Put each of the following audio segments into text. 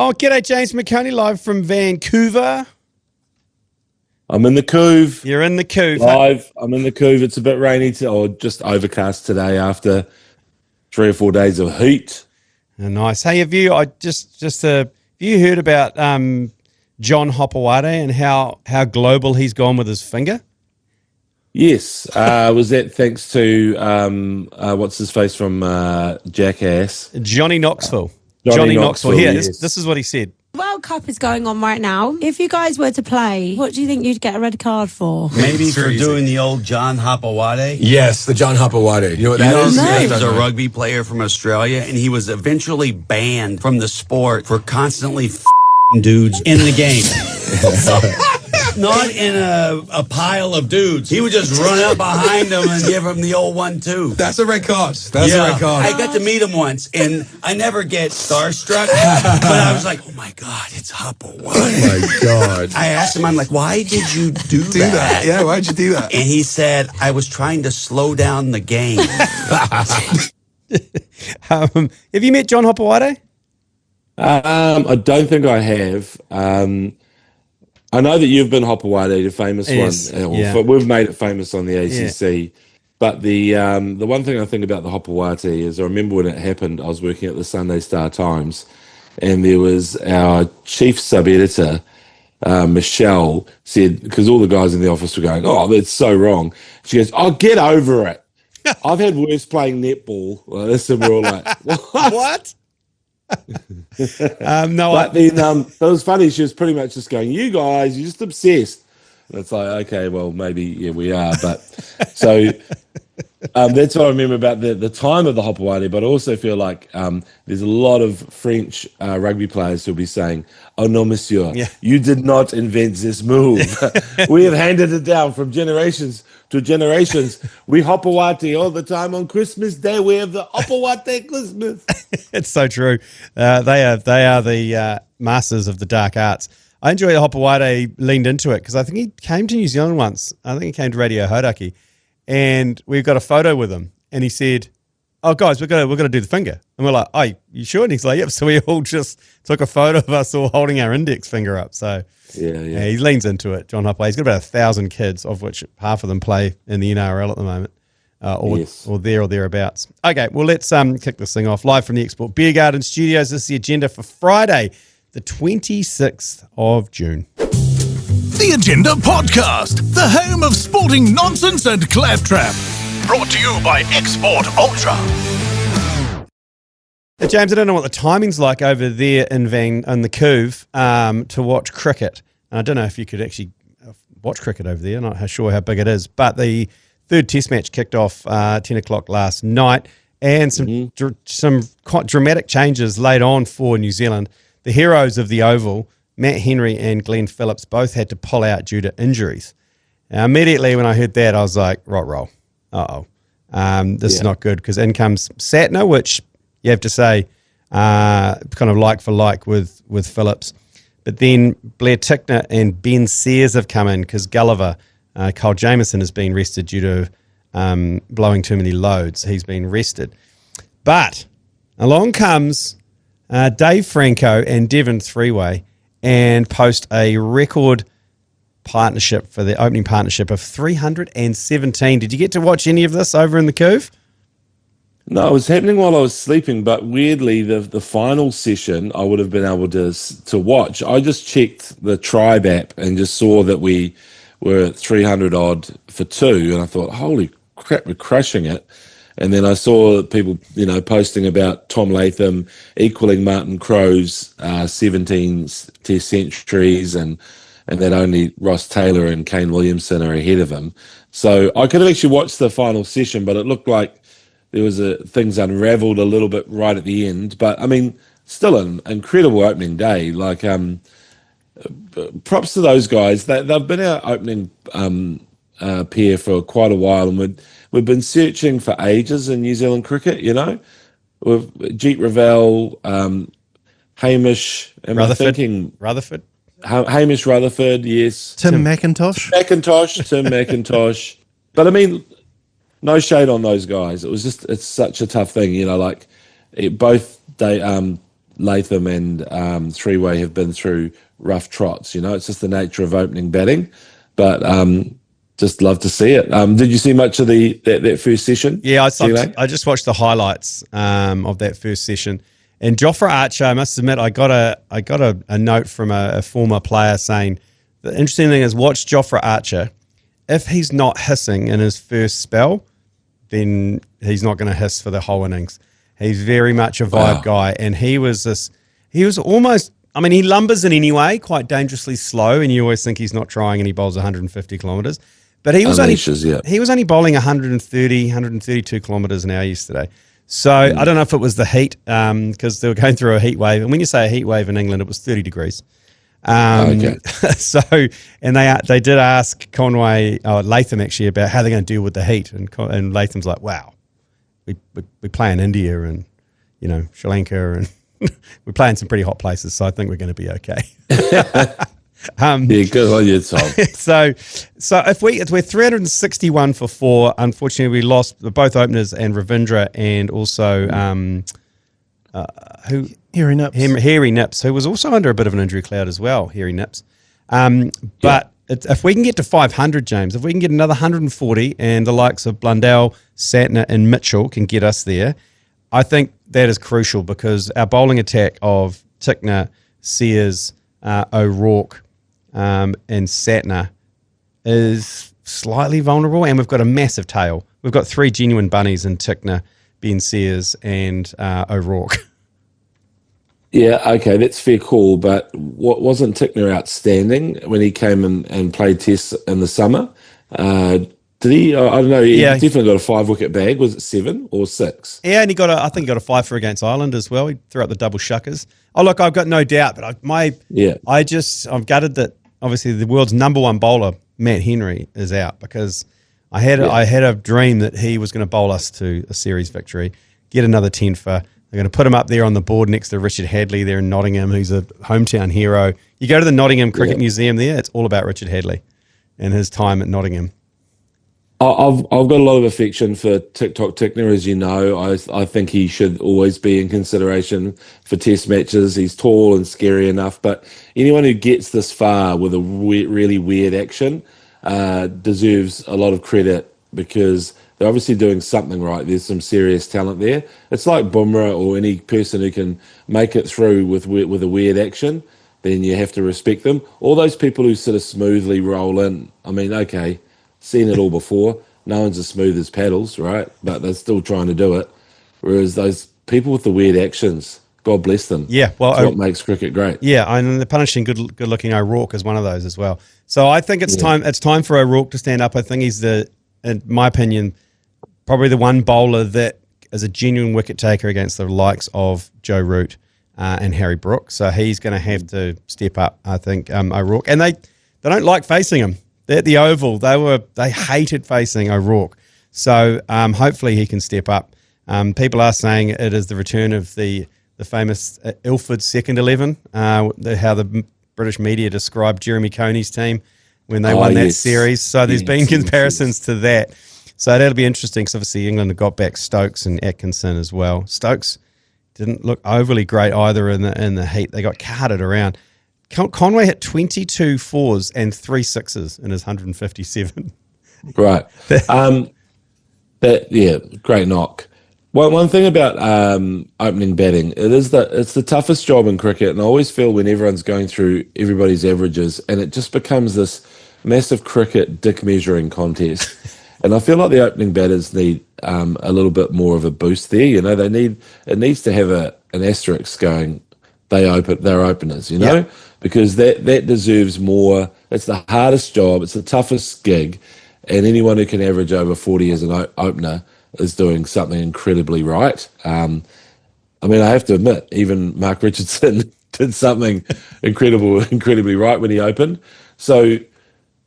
Oh, g'day, James McOnie, live from Vancouver. I'm in the Couve. You're in the Couve. Live. I'm in the Couve. It's a bit rainy or just overcast today after 3 or 4 days of heat. Oh, nice. Hey, have you heard about John Hopoate and how global he's gone with his finger? Yes. Was that thanks to what's his face from Jackass? Johnny Knoxville. Johnny Knoxville. Here, yes. this is what he said. World Cup is going on right now. If you guys were to play, what do you think you'd get a red card for? Maybe for doing the old John Hopoate. Yes, the John Hopoate. You know what that is? No. He was a rugby player from Australia, and he was eventually banned from the sport for constantly dudes in the game. Not in a pile of dudes. He would just run up behind them and give them the old 1-2. That's a red card. That's a red card. I got to meet him once, and I never get starstruck, but I was like, oh my God, it's Hopoate. Oh my God. I asked him, I'm like, why did you do that? Yeah, why'd you do that? And he said, I was trying to slow down the game. Have you met John Hopoate? I don't think I have. I know that you've been Hopoate, the famous one. Yeah. We've made it famous on the ACC. Yeah. But the one thing I think about the Hopoate is I remember when it happened, I was working at the Sunday Star Times, and there was our chief sub-editor, Michelle, said, because all the guys in the office were going, oh, that's so wrong. She goes, oh, get over it. I've had worse playing netball like this, and we're all like, what? No, but then it was funny. She was pretty much just going, "You guys, you're just obsessed." And it's like, okay, well, maybe we are. But so that's what I remember about the time of the Hopoate. But I also feel like there's a lot of French rugby players who'll be saying, "Oh no, monsieur, you did not invent this move. We have handed it down from generations to generations. We Hopoate all the time on Christmas Day. We have the Hopoate Christmas." It's so true. They are the masters of the dark arts. I enjoy that Hopoate leaned into it because I think he came to New Zealand once. I think he came to Radio Hodaki, and we've got a photo with him. And he said, "Oh, guys, we're gonna do the finger." And we're like, "Oh, you sure?" And he's like, "Yep." So we all just took a photo of us all holding our index finger up. So yeah, he leans into it. John Hopoate. He's got about 1,000 kids, of which half of them play in the NRL at the moment. Or there or thereabouts. Okay, well, let's kick this thing off. Live from the Export Beer Garden Studios. This is the agenda for Friday, the 26th of June. The Agenda Podcast, the home of sporting nonsense and claptrap. Brought to you by Export Ultra. James, I don't know what the timing's like over there in the Couve to watch cricket. And I don't know if you could actually watch cricket over there. I'm not sure how big it is, but the third test match kicked off 10 o'clock last night, and some quite dramatic changes laid on for New Zealand. The heroes of the Oval, Matt Henry and Glenn Phillips, both had to pull out due to injuries. Now, immediately when I heard that, I was like, roll. This is not good, because in comes Satner, which you have to say kind of like for like with Phillips. But then Blair Tickner and Ben Sears have come in because Gulliver, Kyle Jamieson, has been rested due to blowing too many loads. He's been rested. But along comes Dave Franco and Devon Three-Way and post a record partnership for the opening partnership of 317. Did you get to watch any of this over in the Couve? No, it was happening while I was sleeping, but weirdly, the final session I would have been able to watch. I just checked the Tribe app and just saw that we were at 300 odd for two, and I thought, holy crap, we're crushing it. And then I saw people, posting about Tom Latham equaling Martin Crowe's 17 test centuries, and that only Ross Taylor and Kane Williamson are ahead of him. So I could have actually watched the final session, but it looked like there was things unravelled a little bit right at the end. But I mean, still an incredible opening day. Like, props to those guys. They've been our opening pair for quite a while, and we've been searching for ages in New Zealand cricket. With Jeet Ravel, Hamish, Rutherford. Hamish Rutherford, yes. Tim McIntosh. Tim McIntosh. But I mean, no shade on those guys. It's such a tough thing, both Latham and Three-Way have been through rough trots. It's just the nature of opening batting, but just love to see it. Did you see much of that first session? Yeah, I just watched the highlights of that first session. And Jofra Archer, I must admit, I got a note from a former player saying the interesting thing is watch Jofra Archer. If he's not hissing in his first spell, then he's not going to hiss for the whole innings. He's very much a vibe guy, and he was almost, I mean, he lumbers in anyway, quite dangerously slow, and you always think he's not trying, and he bowls 150 kilometres. But he was only bowling 130, 132 kilometres an hour yesterday. So I don't know if it was the heat, because they were going through a heat wave. And when you say a heat wave in England, it was 30 degrees. So, and they did ask Latham actually about how they're going to deal with the heat. And Latham's like, wow, we play in India and, Sri Lanka, and we play in some pretty hot places. So I think we're going to be okay. Yeah, good on you, Tom. So if we're 361 for 4, unfortunately we lost both openers and Ravindra and also Harry Nips. Harry Nips, who was also under a bit of an injury cloud as well. Harry Nips, but if we can get to 500, James, if we can get another 140, and the likes of Blundell, Satner, and Mitchell can get us there, I think that is crucial because our bowling attack of Tickner, Sears, O'Rourke, and Satner is slightly vulnerable, and we've got a massive tail. We've got 3 genuine bunnies in Tickner, Ben Sears, and O'Rourke. Yeah, okay, that's fair call, but wasn't Tickner outstanding when he came and played tests in the summer? Did he? I don't know. He definitely got a 5-wicket bag. Was it 7 or 6? Yeah, and I think he got a 5 for against Ireland as well. He threw out the double shuckers. Oh, look, I've got no doubt, but I'm gutted that obviously the world's number 1 bowler, Matt Henry, is out because I had a dream that he was going to bowl us to a series victory, get another 10 for. They're going to put him up there on the board next to Richard Hadley there in Nottingham, who's a hometown hero. You go to the Nottingham Cricket Museum there, it's all about Richard Hadley and his time at Nottingham. I've got a lot of affection for TikTok Tickner, as you know. I think he should always be in consideration for test matches. He's tall and scary enough, but anyone who gets this far with a really weird action deserves a lot of credit because they're obviously doing something right. There's some serious talent there. It's like Bumrah or any person who can make it through with a weird action, then you have to respect them. All those people who sort of smoothly roll in, I mean, okay, seen it all before. No one's as smooth as paddles, right? But they're still trying to do it. Whereas those people with the weird actions, God bless them. Yeah, well, that's what makes cricket great. Yeah, and the punishing good-looking O'Rourke is one of those as well. So I think it's time. It's time for O'Rourke to stand up. I think he's in my opinion, probably the one bowler that is a genuine wicket taker against the likes of Joe Root and Harry Brook. So he's going to have to step up, I think, O'Rourke. And they don't like facing him. At the Oval, they hated facing O'Rourke. So hopefully he can step up. People are saying it is the return of the famous Ilford second 11, how the British media described Jeremy Coney's team when they won that series. So there's been comparisons to that. So that'll be interesting because obviously England have got back Stokes and Atkinson as well. Stokes didn't look overly great either in the heat. They got carted around. Conway hit 22 4s and 3 6s in his 157. Right. Great knock. Well, one thing about opening batting, it's the toughest job in cricket, and I always feel when everyone's going through everybody's averages, and it just becomes this massive cricket dick measuring contest. And I feel like the opening batters need a little bit more of a boost there. You know, it needs to have an asterisk going. They're openers, you know, because that deserves more. It's the hardest job. It's the toughest gig, and anyone who can average over 40 as an opener is doing something incredibly right. I mean, I have to admit, even Mark Richardson did something incredibly right when he opened. So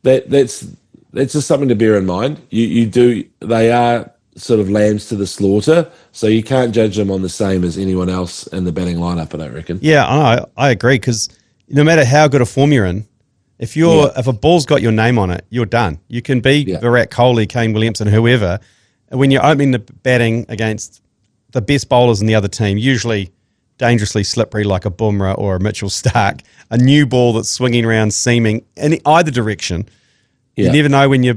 that's just something to bear in mind. They are sort of lambs to the slaughter, so you can't judge them on the same as anyone else in the batting lineup, I don't reckon. Yeah, I agree, because no matter how good a form you're in, if a ball's got your name on it, you're done. You can be Virat Kohli, Kane Williamson, whoever. When you're opening the batting against the best bowlers in the other team, usually dangerously slippery like a Bumrah or a Mitchell Stark, a new ball that's swinging around seaming in either direction. You never know when your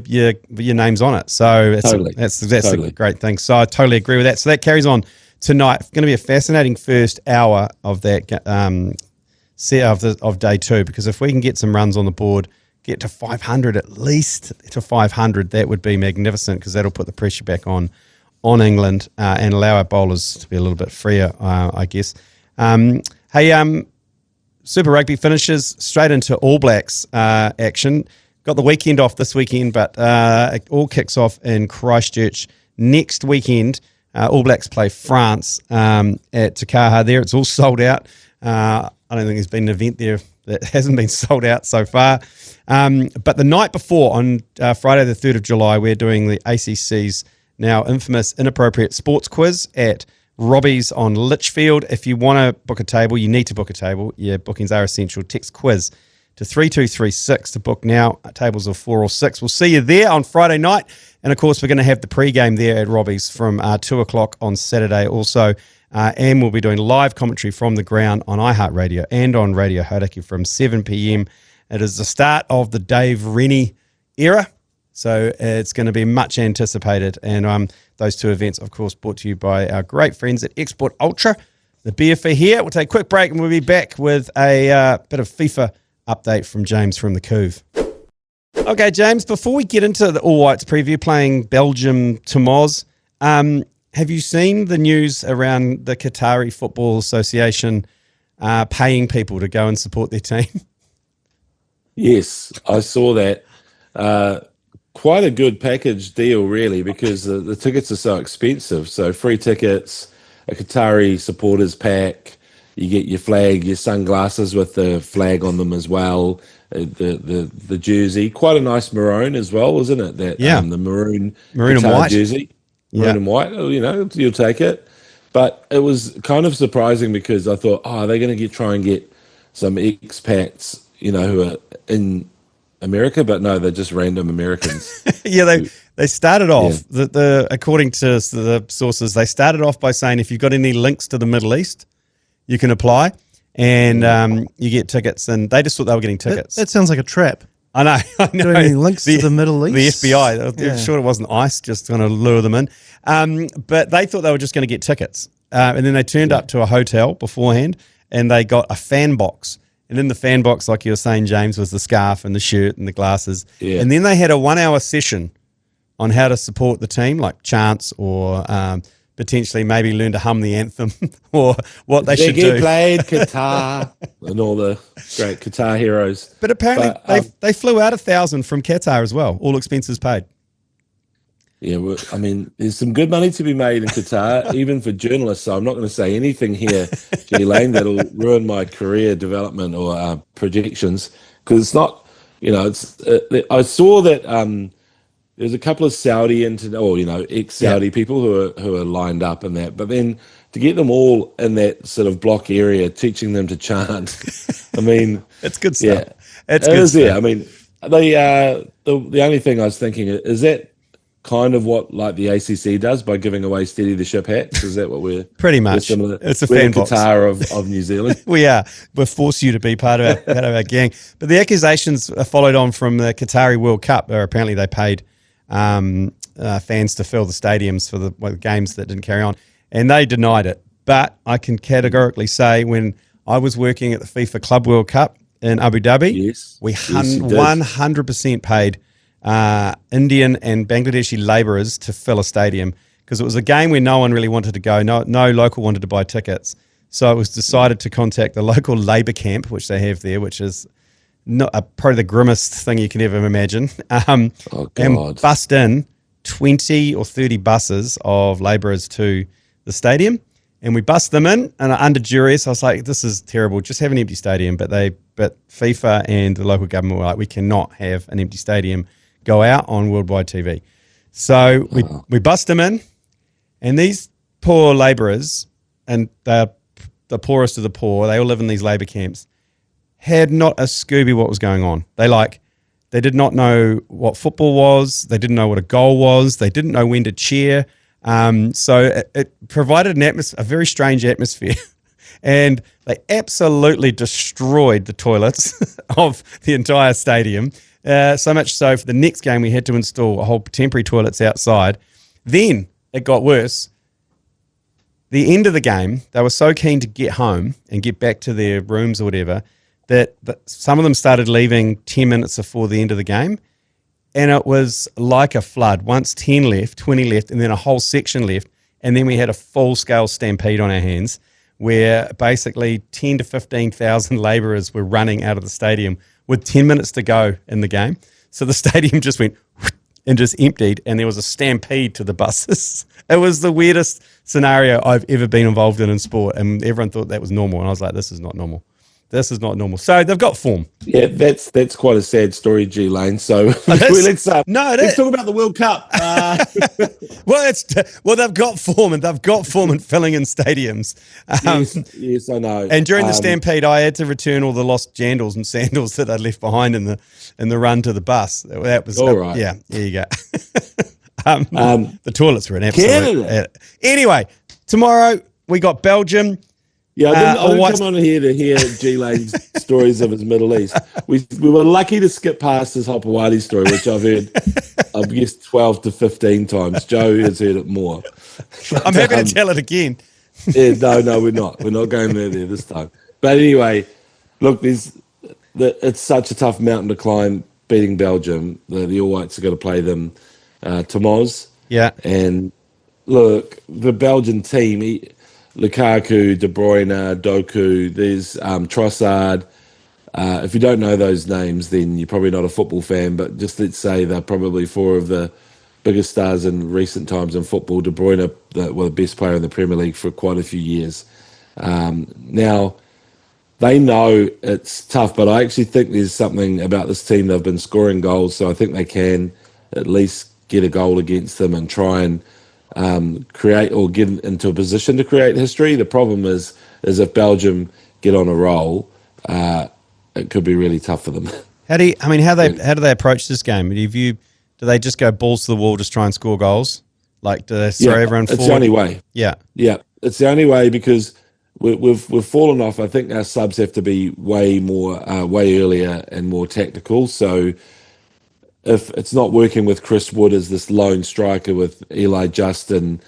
name's on it. So that's Totally. a great thing. So I totally agree with that. So that carries on tonight. It's going to be a fascinating first hour of that of day 2, because if we can get some runs on the board, get to 500 at least to 500, that would be magnificent, because that'll put the pressure back on England and allow our bowlers to be a little bit freer, I guess. Super Rugby finishes straight into All Blacks action. Got the weekend off this weekend, but it all kicks off in Christchurch next weekend. All Blacks play France at Takaha there. It's all sold out. I don't think there's been an event there that hasn't been sold out so far. But the night before, on Friday the 3rd of July, we're doing the ACC's now infamous Inappropriate Sports Quiz at Robbie's on Litchfield. If you want to book a table, you need to book a table. Yeah, bookings are essential. Text quiz to 3236 to book now. Tables of 4 or 6. We'll see you there on Friday night. And, of course, we're going to have the pre-game there at Robbie's from 2 o'clock on Saturday also. And we'll be doing live commentary from the ground on iHeartRadio and on Radio Hauraki from 7 p.m. It is the start of the Dave Rennie era, so it's going to be much anticipated. And those two events, of course, brought to you by our great friends at Export Ultra. The beer for here. We'll take a quick break and we'll be back with a bit of FIFA update from James from the Couve. Okay, James, before we get into the All Whites preview playing Belgium to Moz, have you seen the news around the Qatari Football Association paying people to go and support their team? Yes, I saw that. Quite a good package deal, really, because the tickets are so expensive. So free tickets, a Qatari supporters pack, you get your flag, your sunglasses with the flag on them as well, the jersey, quite a nice maroon as well, isn't it? The maroon and white jersey, maroon and white. You'll take it. But it was kind of surprising because I thought, are they going to try and get some expats, who are in America? But no, they're just random Americans. They started off according to the sources, they started off by saying if you've got any links to the Middle East, you can apply and you get tickets. And they just thought they were getting tickets. That sounds like a trap. I know. Got any links to the Middle East? The FBI. I'm sure it wasn't ICE just going to lure them in. But they thought they were just going to get tickets. And then they turned up to a hotel beforehand and they got a fan box. And in the fan box, like you were saying, James, was the scarf and the shirt and the glasses. Yeah. And then they had a 1-hour session on how to support the team, like chants or potentially maybe learn to hum the anthem or what they should do. Played Qatar and all the great Qatar heroes. But apparently they flew out 1,000 from Qatar as well, all expenses paid. Yeah, well, there's some good money to be made in Qatar, even for journalists. So I'm not going to say anything here, G Lane, that'll ruin my career development or projections, because it's not. I saw that there's a couple of Saudi ex-Saudi people who are lined up in that, but then to get them all in that sort of block area, teaching them to chant, it's good stuff. Yeah, it's good stuff. Yeah, the only thing I was thinking is that kind of what like the ACC does by giving away steady the ship hats? Is that what we're pretty much? It's a fan box. Qatar of New Zealand. We're forced you to be part of our gang. But the accusations followed on from the Qatari World Cup, where apparently they paid fans to fill the stadiums for the games that didn't carry on, and they denied it. But I can categorically say, when I was working at the FIFA Club World Cup in Abu Dhabi, we 100% paid Indian and Bangladeshi labourers to fill a stadium, because it was a game where no one really wanted to go. No local wanted to buy tickets. So it was decided to contact the local labour camp, which they have there, which is probably the grimmest thing you can ever imagine, and bust in 20 or 30 buses of labourers to the stadium. And we bust them in, and under duress, I was like, this is terrible. Just have an empty stadium. But FIFA and the local government were like, we cannot have an empty stadium go out on worldwide TV. So we bust them in, and these poor labourers, and they're the poorest of the poor, they all live in these labour camps, had not a Scooby what was going on. They did not know what football was. They didn't know what a goal was. They didn't know when to cheer. So it provided a very strange atmosphere. And they absolutely destroyed the toilets of the entire stadium. So much so for the next game we had to install a whole temporary toilets outside. Then it got worse. The end of the game, they were so keen to get home and get back to their rooms or whatever that some of them started leaving 10 minutes before the end of the game. And it was like a flood. Once 10 left, 20 left, and then a whole section left. And then we had a full-scale stampede on our hands where basically 10 to 15,000 labourers were running out of the stadium with 10 minutes to go in the game. So the stadium just went and just emptied, and there was a stampede to the buses. It was the weirdest scenario I've ever been involved in sport, and everyone thought that was normal. And I was like, this is not normal. This is not normal. So they've got form. Yeah, that's quite a sad story, G Lane. So let's talk about the World Cup. Well, they've got form, and they've got form in filling in stadiums. Yes, I know. And during the stampede, I had to return all the lost jandals and sandals that I'd left behind in the run to the bus. That was all right. Yeah, there you go. The toilets were an absolute. Anyway, tomorrow we got Belgium. Yeah, I didn't come on here to hear G Lane's stories of his Middle East. We were lucky to skip past his Hopoate story, which I've heard, I guess, 12 to 15 times. Joe has heard it more. I'm happy to tell it again. Yeah, no, we're not. We're not going there this time. But anyway, look, it's such a tough mountain to climb beating Belgium. The All Whites are going to play them to Moz. Yeah. And look, the Belgian team... Lukaku, De Bruyne, Doku, there's Trossard. If you don't know those names, then you're probably not a football fan, but just let's say they're probably four of the biggest stars in recent times in football. De Bruyne, the best player in the Premier League for quite a few years. Now, they know it's tough, but I actually think there's something about this team. They've been scoring goals, so I think they can at least get a goal against them and try and create or get into a position to create history. The problem is if Belgium get on a roll, it could be really tough for them. How do they approach this game? Do they just go balls to the wall, just try and score goals? Like, do they throw everyone forward? It's the only way. Yeah, it's the only way because we've fallen off. I think our subs have to be way earlier and more tactical. So if it's not working with Chris Wood as this lone striker with Eli Justin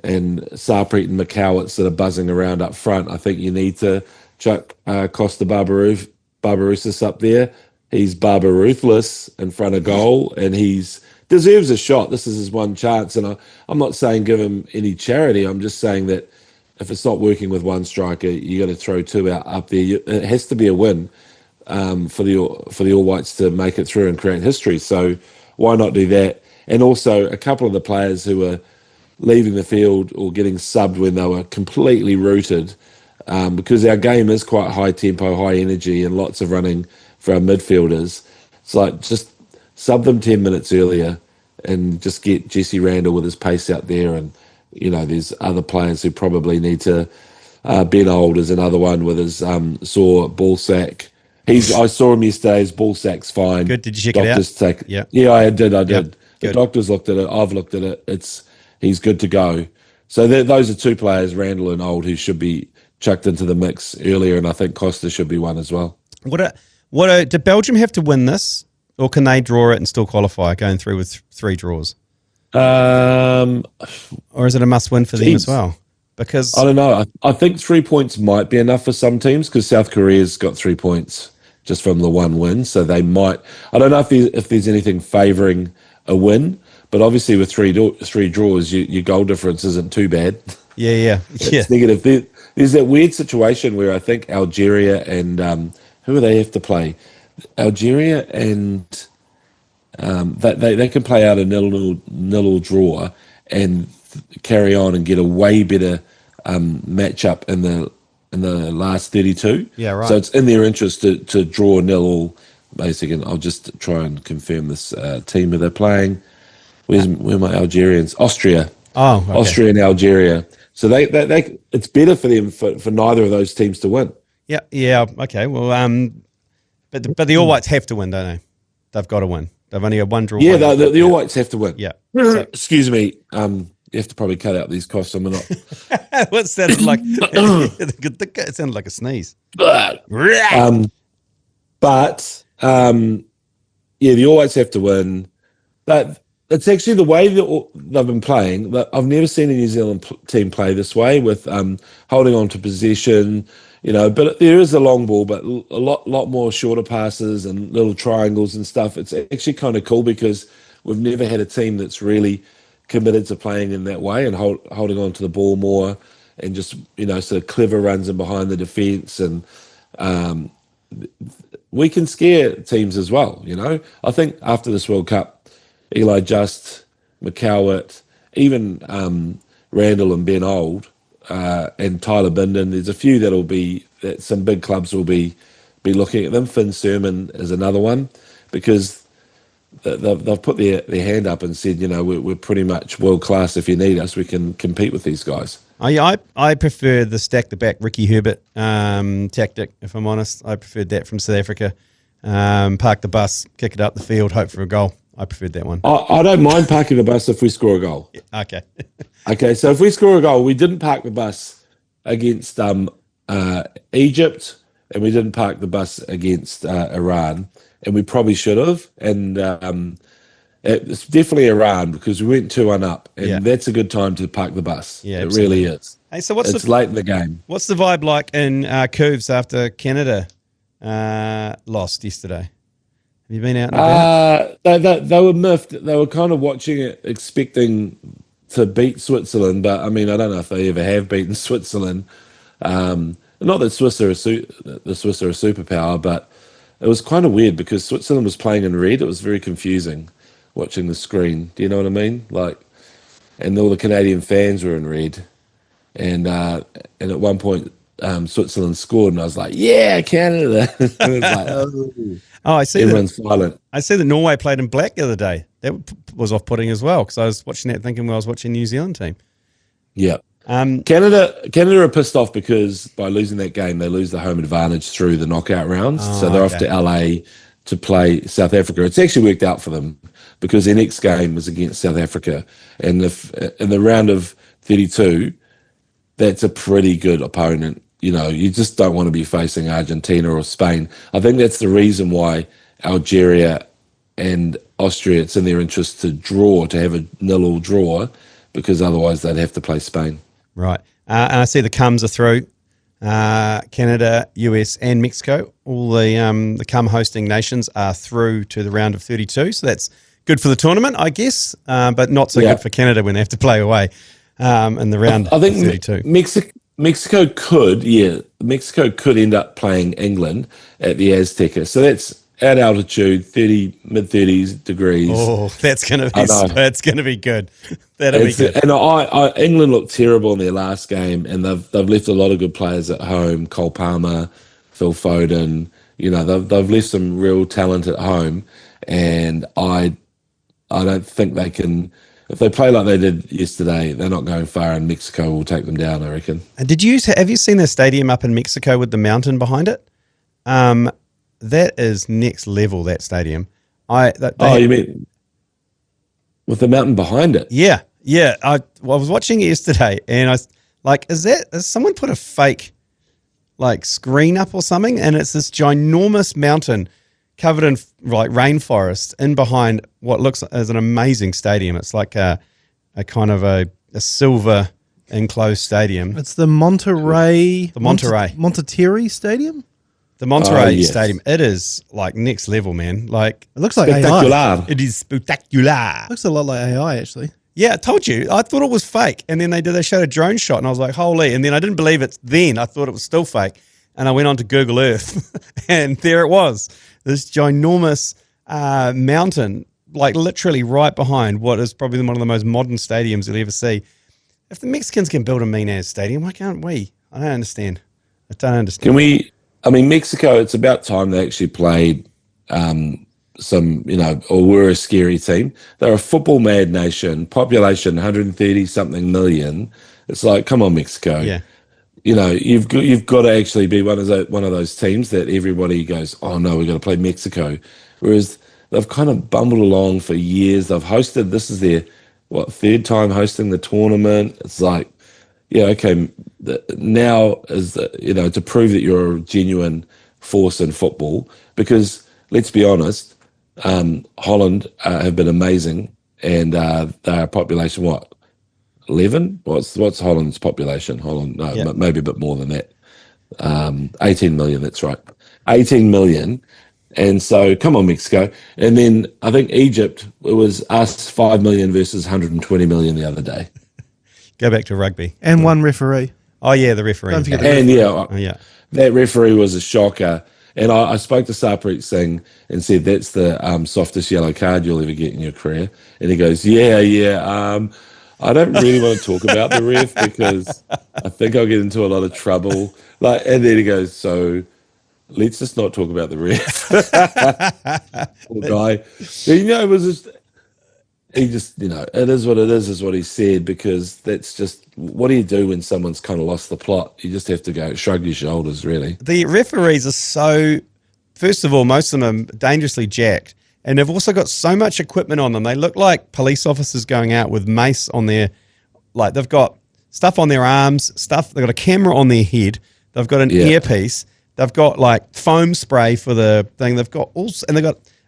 and Sarpreet and McCowitz that are buzzing around up front, I think you need to chuck Costa Barbarouses up there. He's Barbaruthless in front of goal, and he's deserves a shot. This is his one chance, and I'm not saying give him any charity. I'm just saying that if it's not working with one striker, you got to throw two out up there. It has to be a win. For the All Whites to make it through and create history. So why not do that? And also a couple of the players who were leaving the field or getting subbed when they were completely rooted, because our game is quite high tempo, high energy, and lots of running for our midfielders. It's like just sub them 10 minutes earlier and just get Jesse Randall with his pace out there. And, there's other players who probably need to. Ben Old is another one with his sore ball sack. I saw him yesterday. His ball sack's fine. Good. Did you check it out? Yeah, I did. Yep. The doctors looked at it. I've looked at it. He's good to go. So those are two players, Randall and Old, who should be chucked into the mix earlier, and I think Costa should be one as well. Do Belgium have to win this, or can they draw it and still qualify, going through with 3 draws? Or is it a must-win for them as well? Because I don't know. I think 3 points might be enough for some teams because South Korea's got 3 points just from the one win, so they might. I don't know if there's anything favouring a win, but obviously with three draws, your goal difference isn't too bad. Yeah. It's negative. There's that weird situation where I think Algeria and who do they have to play? Algeria and they can play out a nil draw and carry on and get a way better matchup in the last 32. Yeah, right. So it's in their interest to draw 0-0. Basically, I'll just try and confirm this team that they're playing. Where are my Algerians? Austria. Oh, okay. Austria and Algeria. So they it's better for them for neither of those teams to win. Yeah. Okay. Well, but the All Whites have to win, don't they? They've got to win. They've only got one draw. Yeah, the All Whites have to win. Yeah. Excuse me. You have to probably cut out these coughs. I'm not. What sounded like? It sounded like a sneeze. But yeah, the All Whites have to win. But it's actually the way that they've been playing. That I've never seen a New Zealand team play this way with holding on to possession. But there is a long ball, but a lot more shorter passes and little triangles and stuff. It's actually kind of cool because we've never had a team that's really committed to playing in that way and holding on to the ball more and just, sort of clever runs in behind the defence. And we can scare teams as well, I think after this World Cup, Eli Just, McOnie, even Randall and Ben Old and Tyler Bindon, there's a few that some big clubs will be looking at them. Finn Sermon is another one because they've put their hand up and said, we're pretty much world class. If you need us, we can compete with these guys. I prefer the stack the back Ricky Herbert tactic, if I'm honest. I preferred that from South Africa. Park the bus, kick it up the field, hope for a goal. I preferred that one. I don't mind parking the bus if we score a goal. Yeah, okay. Okay, so if we score a goal, we didn't park the bus against Egypt, and we didn't park the bus against Iran, and we probably should have. And it's definitely Iran because we went 2-1 up, and that's a good time to park the bus. Yeah, it really is. Hey, so it's late in the game. What's the vibe like in Couves after Canada lost yesterday? Have you been out and about? They were miffed. They were kind of watching it, expecting to beat Switzerland, but I mean, I don't know if they ever have beaten Switzerland. Not that the Swiss are a superpower, but it was kind of weird because Switzerland was playing in red. It was very confusing watching the screen. Do you know what I mean? And all the Canadian fans were in red, and at one point Switzerland scored, and I was like, "Yeah, Canada!" And it was like, I see. Everyone's silent. I see that Norway played in black the other day. That was off-putting as well because I was watching that thinking I was watching New Zealand team. Yeah. Canada are pissed off because by losing that game, they lose the home advantage through the knockout rounds. So they're off to LA to play South Africa. It's actually worked out for them because their next game is against South Africa. And if in the round of 32, that's a pretty good opponent. You just don't want to be facing Argentina or Spain. I think that's the reason why Algeria and Austria, it's in their interest to have a 0-0 draw because otherwise they'd have to play Spain. Right. And I see the Cums are through. Canada, US and Mexico. All the Cum hosting nations are through to the round of 32. So that's good for the tournament, I guess, but not so good for Canada when they have to play away in the round I think of 32. Mexico could end up playing England at the Azteca. So that's at altitude, mid-30s degrees. Oh, that's going to be good. That'll be good. And England looked terrible in their last game, and they've left a lot of good players at home. Cole Palmer, Phil Foden. They've left some real talent at home, and I don't think they can. If they play like they did yesterday, they're not going far, and Mexico will take them down, I reckon. And have you seen the stadium up in Mexico with the mountain behind it? That is next level, that stadium. You mean with the mountain behind it? Yeah. I was watching it yesterday, and I was like, has someone put a fake screen up or something? And it's this ginormous mountain covered in rainforest in behind what looks as an amazing stadium. It's like a kind of a silver enclosed stadium. It's the Monterrey Stadium. The Monterrey Stadium. It is next level, man. It looks like spectacular. AI. It is spectacular. Looks a lot like AI, actually. Yeah, I told you. I thought it was fake, and then they showed a drone shot, and I was like, holy! And then I didn't believe it. Then I thought it was still fake, and I went on to Google Earth, and there it was. This ginormous mountain, literally right behind what is probably one of the most modern stadiums you'll ever see. If the Mexicans can build a mean-ass stadium, why can't we? I don't understand. Can we? I mean, Mexico, it's about time they actually played or were a scary team. They're a football-mad nation, population 130-something million. It's like, come on, Mexico. Yeah. You've got to actually be one of those teams that everybody goes, oh no, we've got to play Mexico. Whereas they've kind of bumbled along for years. They've hosted. This is their third time hosting the tournament. It's like, yeah, okay. Now is to prove that you're a genuine force in football, because let's be honest, Holland have been amazing, and they're a population 11? What's Holland's population? Maybe a bit more than that. 18 million. That's right, 18 million. And so, come on, Mexico. And then I think Egypt, it was us 5 million versus 120 million the other day. Go back to rugby. And one referee. Oh, yeah, the referee. Don't forget And that referee was a shocker. And I spoke to Sarpreet Singh and said, that's the softest yellow card you'll ever get in your career. And he goes, yeah. I don't really want to talk about the ref because I think I'll get into a lot of trouble. And then he goes, so let's just not talk about the ref. Poor guy. It was just, it is what it is what he said, because that's just, what do you do when someone's kind of lost the plot? You just have to go shrug your shoulders, really. The referees are so, first of all, most of them are dangerously jacked, and they've also got so much equipment on them. They look like police officers going out with mace on their, they've got stuff on their arms, they've got a camera on their head, they've got an earpiece, they've got foam spray for the thing, they've got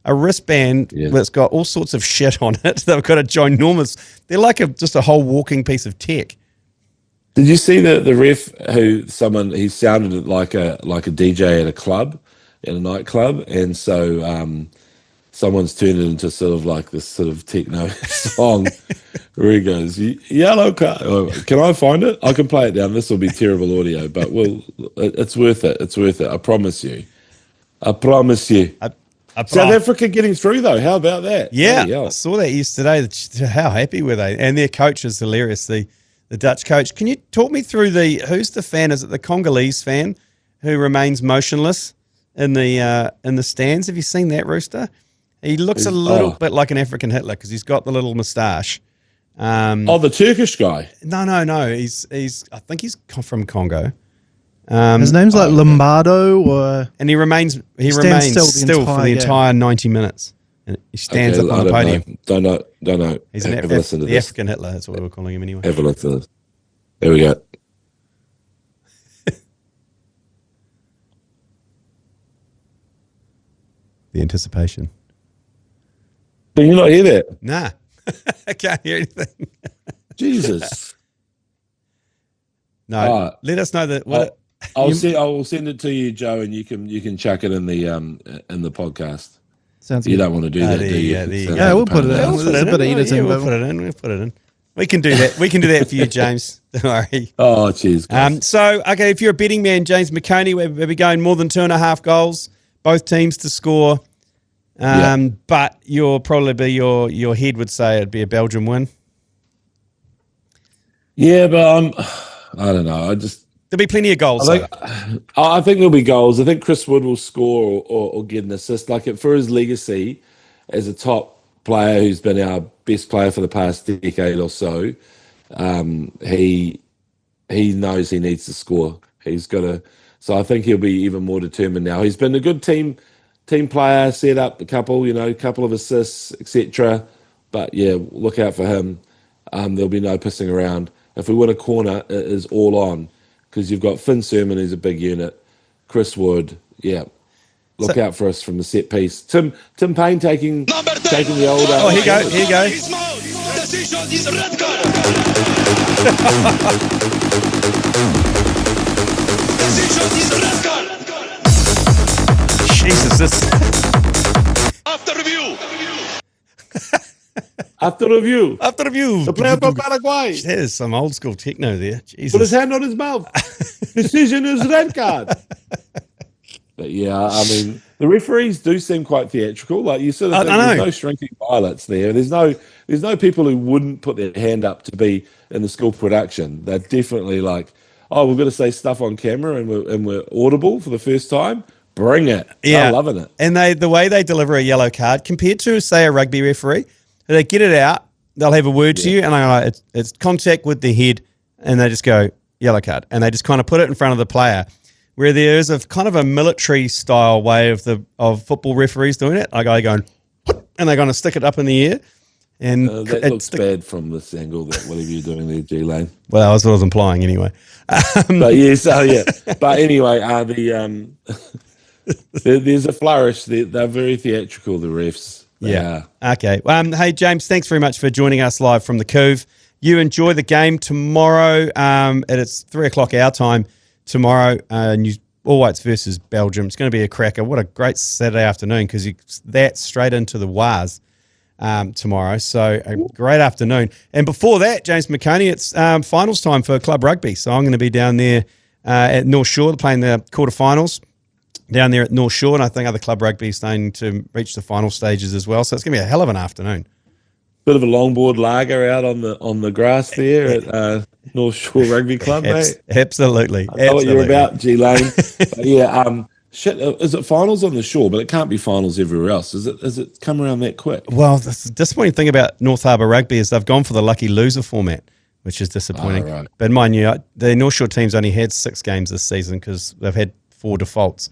a wristband that's got all sorts of shit on it. They've got a ginormous, they're like just a whole walking piece of tech. Did you see the ref he sounded like a DJ at a club, at a nightclub, and so someone's turned it into sort of like this sort of techno song where he goes, yellow card. Can I find it? I can play it down. This will be terrible audio, but it's worth it. It's worth it. I promise you. South Africa getting through, though. How about that? Yeah, I saw that yesterday. How happy were they? And their coach is hilarious, the Dutch coach. Can you talk me through who's the fan? Is it the Congolese fan who remains motionless in the stands? Have you seen that, Rooster? He looks a little bit like an African Hitler because he's got the little moustache. The Turkish guy? No. He's I think he's from Congo. His name's Lombardo, and he remains still for the entire 90 minutes. And he stands up on the podium. Don't know. He's the African Hitler. That's what we were calling him anyway. Have a listen to this. There we go. The anticipation. Can you not hear that? Nah, I can't hear anything. Jesus. No, let us know that. I will send it to you, Joe, and you can chuck it in the podcast. Sounds good. You don't want to do that, do you? We'll put it in. We'll put it in. We can do that. We can do that for you, James. Don't worry. Oh, cheers. Guys. Okay, if you're a betting man, James McOnie, we'll be going more than 2.5 goals, both teams to score. But you'll probably be your head would say it'd be a Belgium win. Yeah, but I don't know. There'll be plenty of goals. I think there'll be goals. I think Chris Wood will score or get an assist. For his legacy as a top player who's been our best player for the past decade or so, he knows he needs to score. He's got to. So I think he'll be even more determined now. He's been a good team player, set up a couple of assists, etc. But yeah, look out for him. There'll be no pissing around. If we win a corner, it is all on. Because you've got Finn Sermon, who's a big unit, Chris Wood, look out for us from the set piece. Tim Payne taking the old. Here you go. Decision is red card. Decision is red card. Jesus, this. After review. After review. The player from Paraguay. There's some old school techno there. Jesus. Put his hand on his mouth. Decision is red card. But yeah, I mean, the referees do seem quite theatrical. You sort of think there's no shrinking violets there. There's no people who wouldn't put their hand up to be in the school production. They're definitely we've got to say stuff on camera and we're audible for the first time. Bring it. Yeah. I'm loving it. And the way they deliver a yellow card compared to, say, a rugby referee, they get it out, they'll have a word to you, and they're like, it's contact with the head, and they just go, yellow card. And they just kind of put it in front of the player. Where there is a kind of a military style way of football referees doing it. A guy going, and they're going to stick it up in the air. And that looks bad from this angle, that whatever you're doing there, G Lane. Well, that's what I was implying anyway. But yes, But anyway, there's a flourish. They're very theatrical, the refs. Yeah. Okay. Hey, James, thanks very much for joining us live from the Couve. You enjoy the game tomorrow. It's 3 o'clock our time tomorrow. All Whites versus Belgium. It's going to be a cracker. What a great Saturday afternoon, because that's straight into the Waz tomorrow. So a great afternoon. And before that, James McOnie, it's finals time for club rugby. So I'm going to be down there at North Shore playing the quarterfinals down there at North Shore. And I think other club rugby is starting to reach the final stages as well. So it's going to be a hell of an afternoon. Bit of a longboard lager out on the grass there at North Shore Rugby Club, mate. Absolutely. I know what you're about, G Lane. Is it finals on the shore? But it can't be finals everywhere else. Is it come around that quick? Well, the disappointing thing about North Harbour Rugby is they've gone for the lucky loser format, which is disappointing. Right. But mind you, the North Shore team's only had 6 games this season because they've had 4 defaults.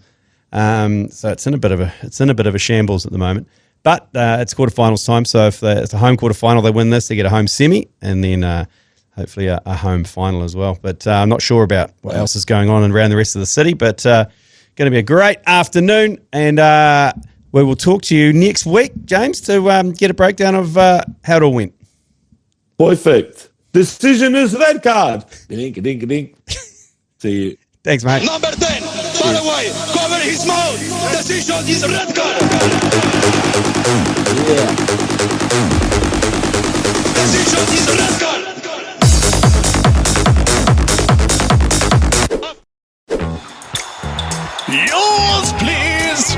So it's in a bit of a shambles at the moment. But it's quarterfinals time, so if it's a home quarterfinal, they win this, they get a home semi, and then hopefully a home final as well. But I'm not sure about what else is going on around the rest of the city, but going to be a great afternoon, and we will talk to you next week, James, to get a breakdown of how it all went. Perfect. Decision is red card. Dink. See you. Thanks, mate. Number 10, far away, cover his mouth. Decision is red card. Yeah. Decision is red card. Yours, please.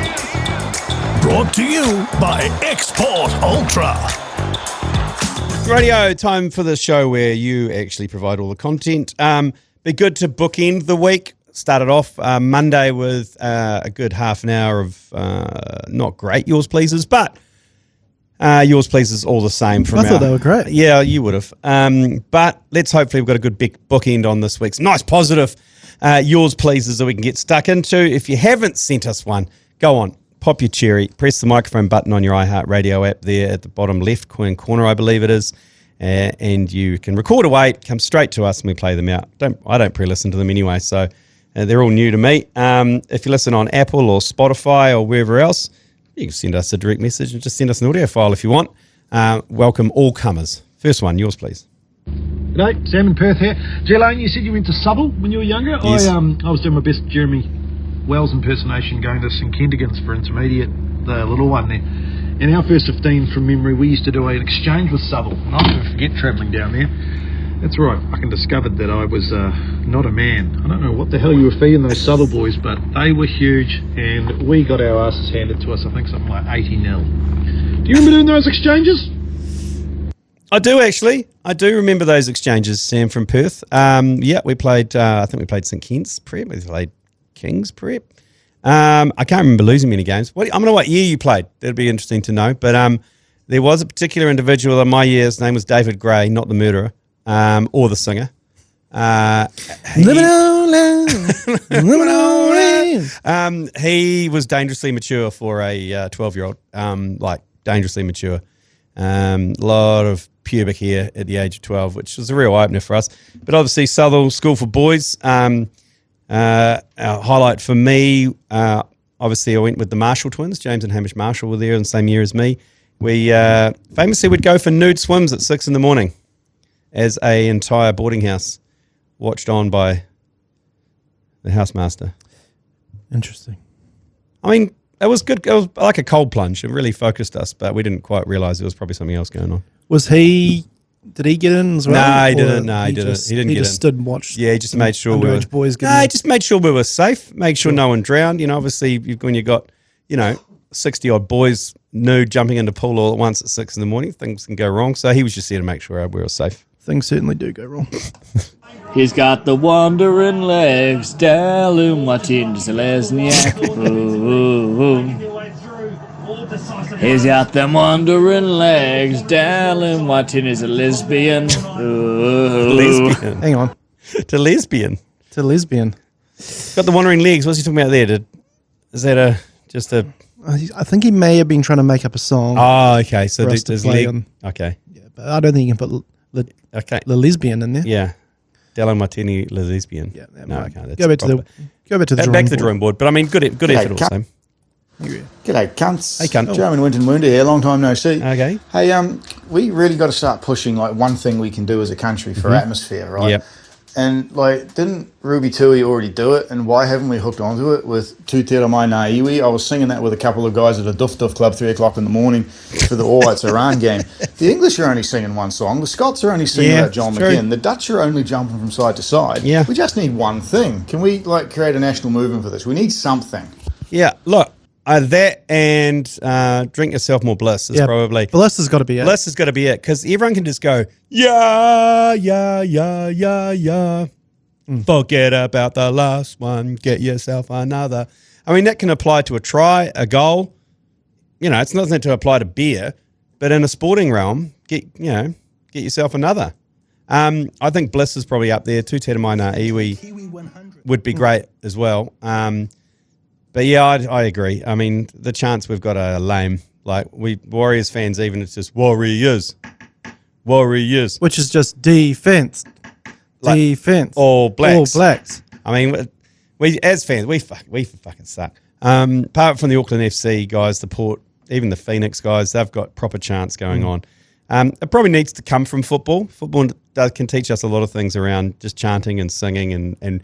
Brought to you by Export Ultra. Radio, time for the show where you actually provide all the content. Be good to bookend the week. Started off Monday with a good half an hour of not great Yours Pleases, but Yours Pleases all the same. I thought they were great. Yeah, you would have. But let's hopefully we've got a good big bookend on this week's nice positive Yours Pleases that we can get stuck into. If you haven't sent us one, go on, pop your cherry, press the microphone button on your iHeartRadio app there at the bottom left corner, I believe it is. And you can record away, come straight to us, and we play them out. I don't pre-listen to them anyway, so they're all new to me. If you listen on Apple or Spotify or wherever else, you can send us a direct message and just send us an audio file if you want. Welcome all comers. First one, yours please. G'day, Sam in Perth here. G Lane, you said you went to Subble when you were younger. Yes. I was doing my best Jeremy Wells impersonation going to St Kentigans for intermediate, the little one there. In our first 15 from memory, we used to do an exchange with Subble, and I'll never forget travelling down there. That's right, I can discovered that I was not a man. I don't know what the hell you were feeding those Subtle boys, but they were huge, and we got our asses handed to us, I think something like 80-0. Do you remember doing those exchanges? I do actually. I do remember those exchanges, Sam from Perth. Yeah, we played, I think we played St Kent's Prep, we played King's Prep. I can't remember losing many games. I don't know what year you played. That'd be interesting to know. But there was a particular individual in my year. His name was David Gray, not the murderer or the singer. He was dangerously mature for a 12-year-old, like dangerously mature. A lot of pubic hair at the age of 12, which was a real eye-opener for us. But obviously, Southall School for Boys. A highlight for me, obviously I went with the Marshall twins. James and Hamish Marshall were there in the same year as me. We famously would go for nude swims at 6 a.m. as a entire boarding house watched on by the housemaster. Interesting. I mean, it was good. It was like a cold plunge. It really focused us, but we didn't quite realise there was probably something else going on. Did he get in as well? No, he didn't. No, he didn't. He didn't get in. He just stood and watched. Yeah, he just made sure we were. Boys He just made sure we were safe. Made sure no one drowned. You know, obviously when you got 60 odd boys nude jumping into pool all at once at 6 a.m, things can go wrong. So he was just there to make sure we were safe. Things certainly do go wrong. He's got the wandering legs, Dalum Martins Lesniak. He's got them wandering legs, Dalum Martins a lesbian. Lesbian. Hang on. To lesbian. To lesbian. Got the wandering legs. What's he talking about there? Is that just a I think he may have been trying to make up a song. Oh, okay. So for us to there's play leg. on. Okay. Yeah, but I don't think you can put the lesbian in there. Yeah. Dello Martini lesbian. Yeah, that no, might- okay. Go back to the drawing board. But I mean, good effort also. G'day, cunts. Hey, cunt. Jeremy Winton Woonder here. Long time no see. Okay. Hey, we really got to start pushing like one thing we can do as a country for atmosphere, right? Yep. And like, didn't Ruby Tui already do it? And why haven't we hooked onto it with Tu Tera Mai Nā Iwi? I was singing that with a couple of guys at a Duff Duff Club 3 o'clock in the morning for the All Whites Iran game. The English are only singing one song. The Scots are only singing about John McGinn. The Dutch are only jumping from side to side. Yeah. We just need one thing. Can we like create a national movement for this? We need something. Yeah. Look, that and drink yourself more bliss is probably. Bliss has got to be it. Bliss has got to be it because everyone can just go, yeah, yeah, yeah, yeah, yeah. Forget about the last one. Get yourself another. I mean, that can apply to a try, a goal. You know, it's nothing to apply to beer, but in a sporting realm, get yourself another. I think Bliss is probably up there. Tu Te Mai Nā Iwi would be great as well. But yeah, I agree. I mean, the chance we've got are lame. Like Warriors fans, even it's just Warriors, Which is just defense. Defense. All Blacks. All Blacks. I mean, we as fans, we fucking suck. Apart from the Auckland FC guys, the Port, even the Phoenix guys, they've got proper chance going on. It probably needs to come from football. Football can teach us a lot of things around just chanting and singing and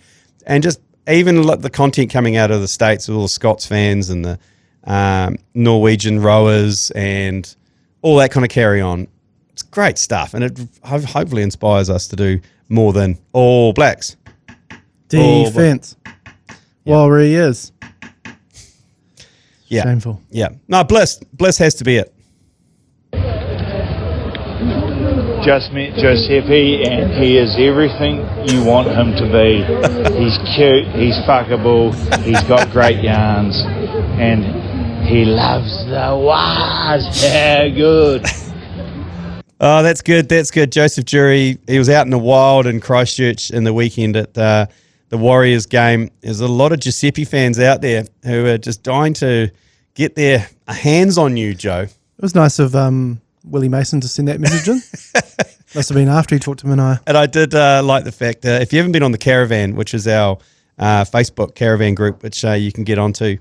just even the content coming out of the States with all the Scots fans and the Norwegian rowers and all that kind of carry on. It's great stuff, and it hopefully inspires us to do more than All Blacks. Defense. Warriors. Yeah. Shameful. Yeah. No, Bliss has to be it. Just met Giuseppe, and he is everything you want him to be. He's cute, he's fuckable, he's got great yarns, and he loves the wars. Yeah, good. Oh, that's good. That's good. Joseph Jury, he was out in the wild in Christchurch in the weekend at the Warriors game. There's a lot of Giuseppe fans out there who are just dying to get their hands on you, Joe. It was nice of Willie Mason to send that message in. Must have been after he talked to Manaia. And I did like the fact that if you haven't been on the Caravan, which is our Facebook Caravan group, which you can get onto,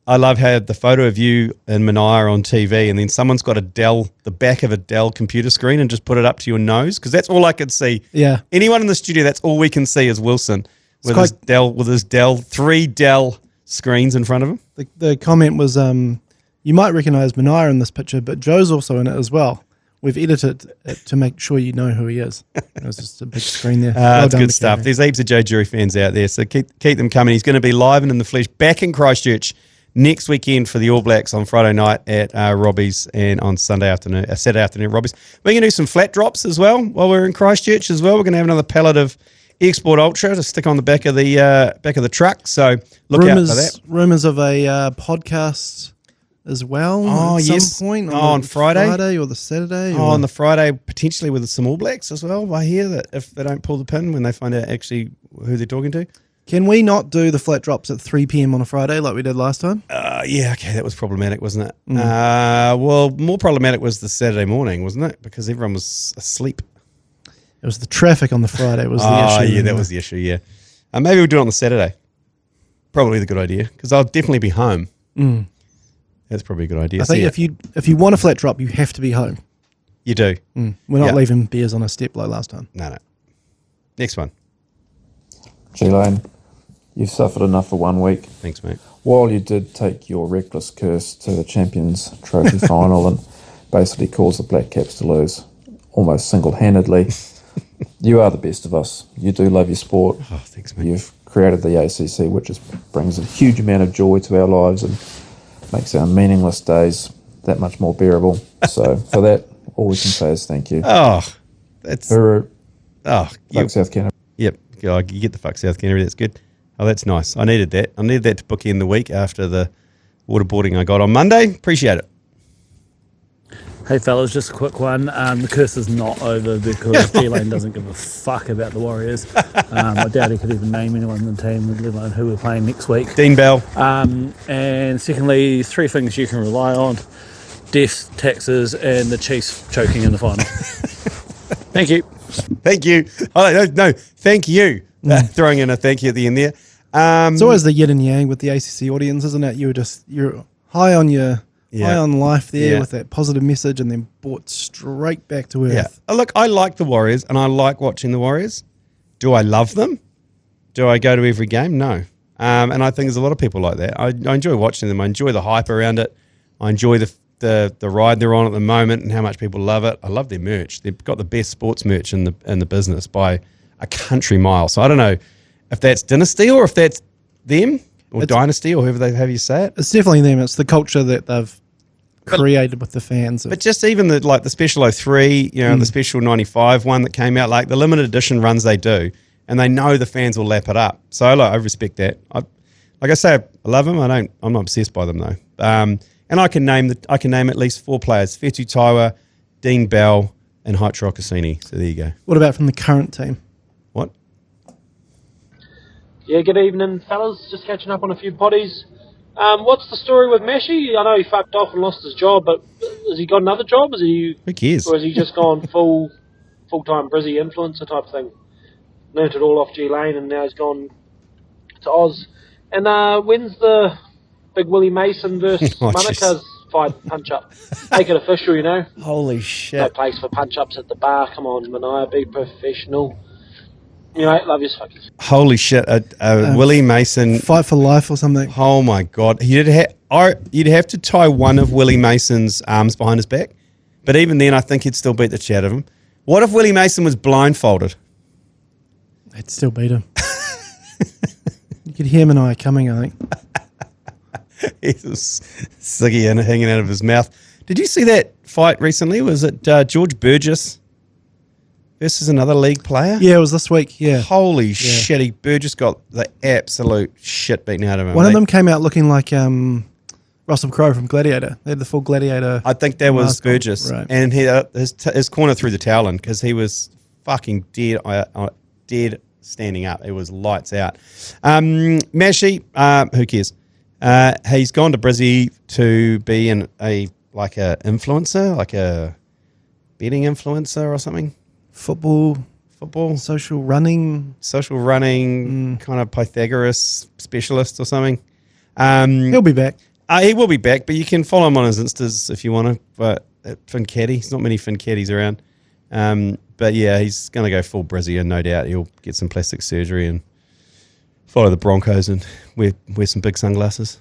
I love how the photo of you and Manaia on TV, and then someone's got the back of a Dell computer screen and just put it up to your nose, because that's all I could see. Yeah. Anyone in the studio, that's all we can see is Wilson with his Dell, 3 Dell screens in front of him. The comment was, you might recognise Manaia in this picture, but Joe's also in it as well. We've edited it to make sure you know who he is. It was just a big screen there. That's good stuff. There's heaps of Joe Jury fans out there, so keep them coming. He's going to be live and in the flesh back in Christchurch next weekend for the All Blacks on Friday night at Robbie's, and on Saturday afternoon at Robbie's. We're going to do some flat drops as well while we're in Christchurch as well. We're going to have another pallet of Export Ultra to stick on the back of the truck. So look out for that. Rumours of a podcast as well. Oh, at yes. some point On Friday? Friday or the Saturday. Oh, on the Friday, potentially with some All Blacks as well. I hear that if they don't pull the pin when they find out actually who they're talking to. Can we not do the flat drops at 3 p.m. on a Friday like we did last time? Yeah, okay, that was problematic, wasn't it? Well, more problematic was the Saturday morning, wasn't it? Because everyone was asleep. It was the traffic on the Friday was the issue. Oh, yeah, that was the issue, yeah. Maybe we'll do it on the Saturday. Probably the good idea, because I'll definitely be home. That's probably a good idea. I think if you want a flat drop, you have to be home. You do. We're not leaving beers on a step like last time. No. Next one. G Lane, you've suffered enough for 1 week. Thanks, mate. While you did take your reckless curse to the Champions Trophy final and basically caused the Black Caps to lose almost single-handedly, you are the best of us. You do love your sport. Oh, thanks, mate. You've created the ACC, which brings a huge amount of joy to our lives and makes our meaningless days that much more bearable. So for that, all we can say is thank you. Oh, that's... Fuck you, South Canterbury. Yep. You get the fuck South Canterbury. That's good. Oh, that's nice. I needed that. I needed that to bookend the week after the waterboarding I got on Monday. Appreciate it. Hey fellas, just a quick one. The curse is not over because G Lane doesn't give a fuck about the Warriors. I doubt he could even name anyone in the team, let alone who we're playing next week. Dean Bell. And secondly, 3 things you can rely on: death, taxes, and the Chiefs choking in the final. Thank you. Thank you. No, thank you. Throwing in a thank you at the end there. It's always the yin and yang with the ACC audience, isn't it? You're high on life there with that positive message, and then brought straight back to earth. Yeah. Look, I like the Warriors, and I like watching the Warriors. Do I love them? Do I go to every game? No. And I think there's a lot of people like that. I enjoy watching them. I enjoy the hype around it. I enjoy the ride they're on at the moment and how much people love it. I love their merch. They've got the best sports merch in the business by a country mile. So I don't know if that's Dynasty or if that's them or Dynasty or whoever they have you say it. It's definitely them. It's the culture that they've created with the fans. But just even the Special 03, the Special 95 one that came out, like the limited edition runs they do, and they know the fans will lap it up. So I respect that. Like I say, I love them. I'm not obsessed by them though. And I can name at least 4 players: Fetu Taiwa, Dean Bell, and Haichiro Cassini. So there you go. What about from the current team? What? Yeah, good evening, fellas. Just catching up on a few potties. What's the story with Messi? I know he fucked off and lost his job, but has he got another job? Who cares? Or has he just gone full-time Brizzy influencer type thing? Learnt it all off G Lane, and now he's gone to Oz. And when's the big Willie Mason versus Manika's fight punch-up? Make it official, Holy shit. No place for punch-ups at the bar. Come on, Mania, be professional. Love you, fuckers. Holy shit. Willie Mason. Fight for life or something. Oh, my God. You'd have to tie one of Willie Mason's arms behind his back. But even then, I think he'd still beat the shit out of him. What if Willie Mason was blindfolded? I'd still beat him. You could hear Mania coming, I think. He was ciggy and hanging out of his mouth. Did you see that fight recently? Was it George Burgess versus another league player? Yeah, it was this week, yeah. Holy shit, Burgess got the absolute shit beaten out of him. One of them came out looking like Russell Crowe from Gladiator. They had the full Gladiator. I think that was Burgess. Right. And his corner threw the towel in because he was fucking dead standing up. It was lights out. Mashi, who cares? He's gone to Brizzy to be a influencer, like a betting influencer or something. Football, social running, kind of Pythagoras specialist or something. He'll be back. He will be back, but you can follow him on his Instas if you want to. But Fincaddy, there's not many Fincaddies around. But yeah, he's going to go full Brizzy, and no doubt he'll get some plastic surgery and follow the Broncos and wear some big sunglasses.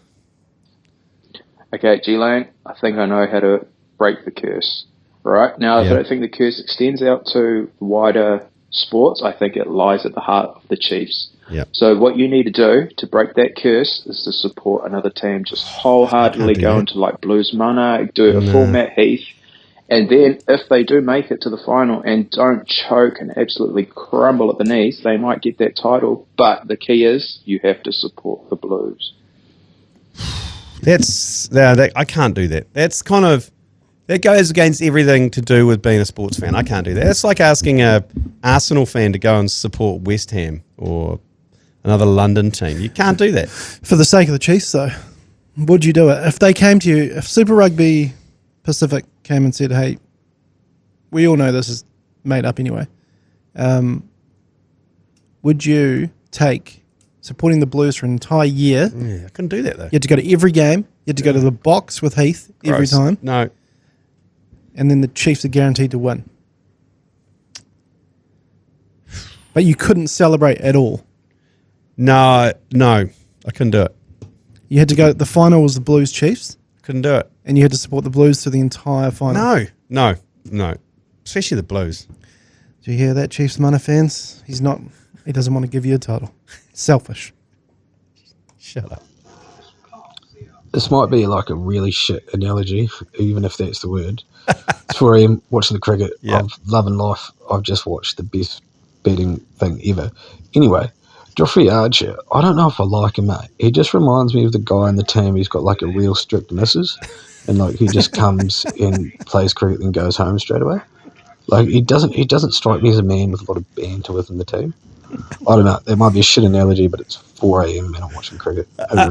Okay, G Lane, I think I know how to break the curse. Right now, I don't think the curse extends out to wider sports. I think it lies at the heart of the Chiefs. Yep. So what you need to do to break that curse is to support another team. Just wholeheartedly go into like Blues Mana, do a full Matt Heath, and then if they do make it to the final and don't choke and absolutely crumble at the knees, they might get that title. But the key is you have to support the Blues. I can't do that. That's kind of... That goes against everything to do with being a sports fan. I can't do that. It's like asking a Arsenal fan to go and support West Ham or another London team. You can't do that. For the sake of the Chiefs, though, would you do it? If they came to you, if Super Rugby Pacific came and said, hey, we all know this is made up anyway, would you take supporting the Blues for an entire year? Yeah, I couldn't do that, though. You had to go to every game. You had to go to the box with Heath every time. No. And then the Chiefs are guaranteed to win. But you couldn't celebrate at all. No, I couldn't do it. You had to go, the final was the Blues Chiefs. Couldn't do it. And you had to support the Blues through the entire final. No. Especially the Blues. Do you hear that, Chiefs Mana fans? He doesn't want to give you a title. Selfish. Shut up. This might be like a really shit analogy, even if that's the word. It's 4 a.m. watching the cricket. Yeah. I'm loving life. I've just watched the best betting thing ever. Anyway, Joffrey Archer, I don't know if I like him, mate. He just reminds me of the guy in the team who's got like a real strict missus, and like he just comes in, plays cricket, and goes home straight away. Like he doesn't strike me as a man with a lot of banter within the team. I don't know. That might be a shit analogy, but it's 4 a.m. and I'm watching cricket. I think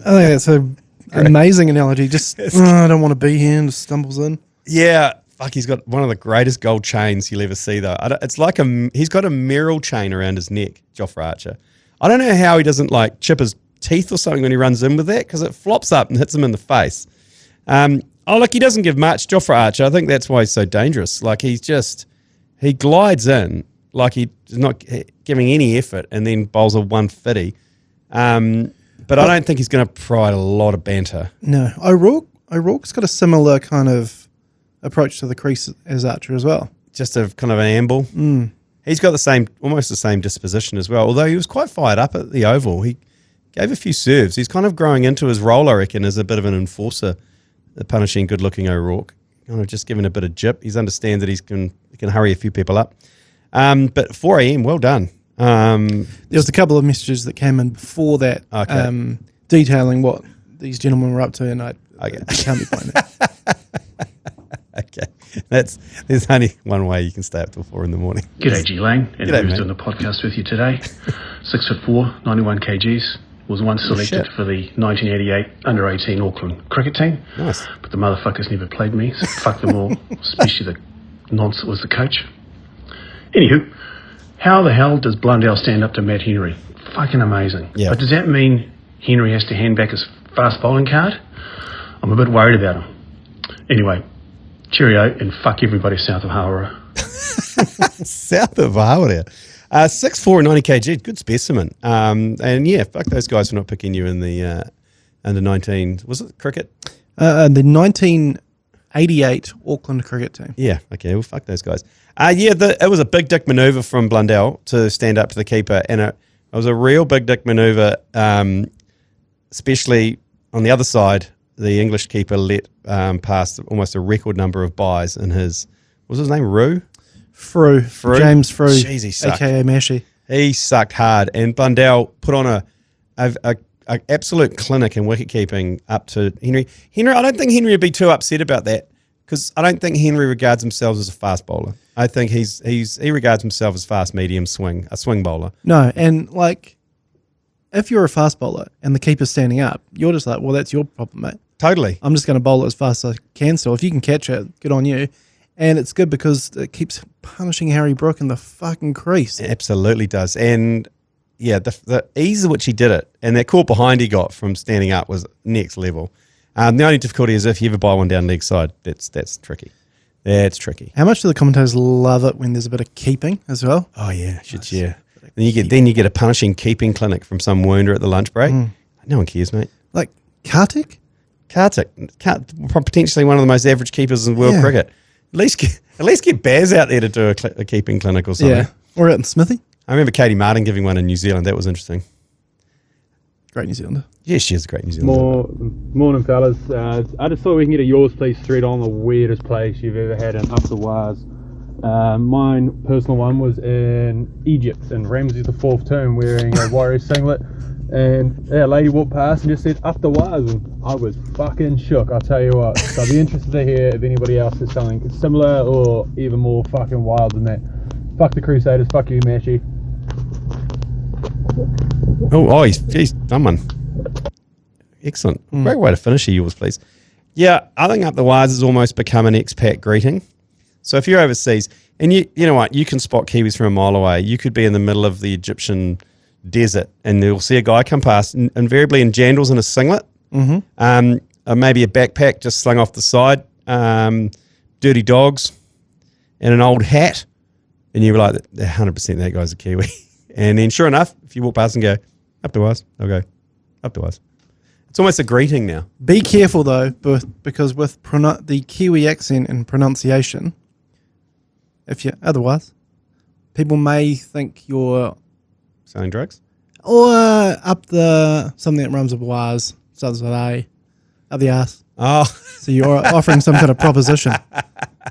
that's an amazing analogy. Just I don't want to be here, and just stumbles in. Yeah. Fuck, he's got one of the greatest gold chains you'll ever see, though. It's like he's got a Merrill chain around his neck, Joffrey Archer. I don't know how he doesn't like chip his teeth or something when he runs in with that, because it flops up and hits him in the face. Look, he doesn't give much, Joffrey Archer. I think that's why he's so dangerous. Like he glides in like he's not giving any effort and then bowls a 150. But I don't think he's going to provide a lot of banter. No, O'Rourke's got a similar kind of approach to the crease as Archer as well. Just a kind of an amble. He's got almost the same disposition as well. Although he was quite fired up at the Oval. He gave a few serves. He's kind of growing into his role, I reckon, as a bit of an enforcer, punishing good-looking O'Rourke. Kind of just giving a bit of jip. He's understands that he can hurry a few people up. But 4 a.m, well done. There was a couple of messages that came in before that, detailing what these gentlemen were up to, and I can't be playing that. Okay, there's only one way you can stay up till 4 in the morning. G'day G Lane, and G'day, who's mate. doing the podcast with you today. 6'4", 91 kgs. Was once selected for the 1988 under-18 Auckland cricket team. Nice. But the motherfuckers never played me, so fuck them all, especially the nonce that was the coach. Anywho, how the hell does Blundell stand up to Matt Henry? Fucking amazing. Yeah. But does that mean Henry has to hand back his fast bowling card? I'm a bit worried about him. Anyway, cheerio, and fuck everybody south of Hawera. South of Hawera. 6'4", 90 kg, good specimen. And yeah, fuck those guys for not picking you in the under 19. Was it cricket? The 1988 Auckland cricket team. Yeah, okay, well, fuck those guys. It was a big dick manoeuvre from Blundell to stand up to the keeper, and it was a real big dick manoeuvre, especially on the other side. The English keeper let pass almost a record number of byes in his, what was his name, Frew? James Frew, Jeez, he sucked. a.k.a. Mashy. He sucked hard, and Blundell put on a absolute clinic in wicket keeping up to Henry. I don't think Henry would be too upset about that, because I don't think Henry regards himself as a fast bowler. I think he regards himself as fast medium swing, a swing bowler. No, and like, if you're a fast bowler and the keeper's standing up, you're just like, well, that's your problem, mate. Totally. I'm just going to bowl it as fast as I can still. If you can catch it, good on you. And it's good because it keeps punishing Harry Brook in the fucking crease. It absolutely does. And yeah, the ease at which he did it and that caught behind he got from standing up was next level. The only difficulty is if you ever buy one down leg side, that's tricky. That's tricky. How much do the commentators love it when there's a bit of keeping as well? Oh yeah, yeah. Then you get a punishing keeping clinic from some wounder at the lunch break. No one cares, mate. Like Kartik, potentially one of the most average keepers in world cricket. At least get Baz out there to do a keeping clinic or something. Yeah, or out in Smithy. I remember Katie Martin giving one in New Zealand. That was interesting. Great New Zealander. Yeah, she is a great New Zealander. Morning, fellas. I just thought we can get a yours please thread on the weirdest place you've ever had in up the wires. Mine personal one was in Egypt in Ramses IV tomb wearing a Warriors singlet, and a lady walked past and just said up the wires, and I was fucking shook, I'll tell you what. So I'd be interested to hear if anybody else has something similar or even more fucking wild than that. Fuck the Crusaders, fuck you, Mashy. He's done one. Excellent. Great way to finish a yours, please. Yeah, I think up the wires has almost become an expat greeting. So if you're overseas, and you know what, you can spot Kiwis from a mile away. You could be in the middle of the Egyptian desert, and you'll see a guy come past, invariably in jandals and a singlet, maybe a backpack just slung off the side, dirty dogs, and an old hat, and you're like, 100% that guy's a Kiwi. And then sure enough, if you walk past and go, up to us, they'll go, up to us. It's almost a greeting now. Be careful though, because with the Kiwi accent and pronunciation, if you otherwise, people may think you're selling drugs, or up the something that rhymes with wires, starts with A, up the ass. Oh, so you're offering some kind of proposition.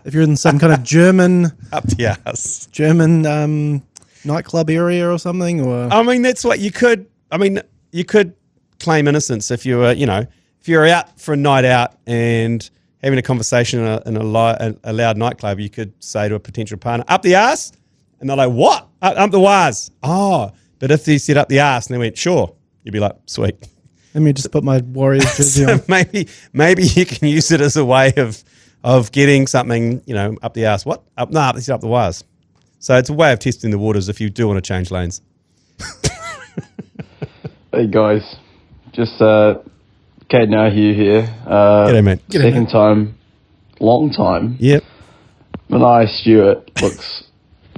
If you're in some kind of German, up the ass, German nightclub area or something? Or I mean, that's what you could. I mean, you could claim innocence if you were, if you're out for a night out and having a conversation in a loud nightclub. You could say to a potential partner, "Up the arse," and they're like, "What? Up the waz?" Oh, but if they said up the arse and they went, "Sure," you'd be like, "Sweet." Let me just put my Warriors jersey So on. maybe you can use it as a way of getting something, up the arse. What? Up the waz. So it's a way of testing the waters if you do want to change lanes. Hey guys, just Kate now here. G'day, mate. G'day, Second mate. time, long time. Yep. Manai Stewart looks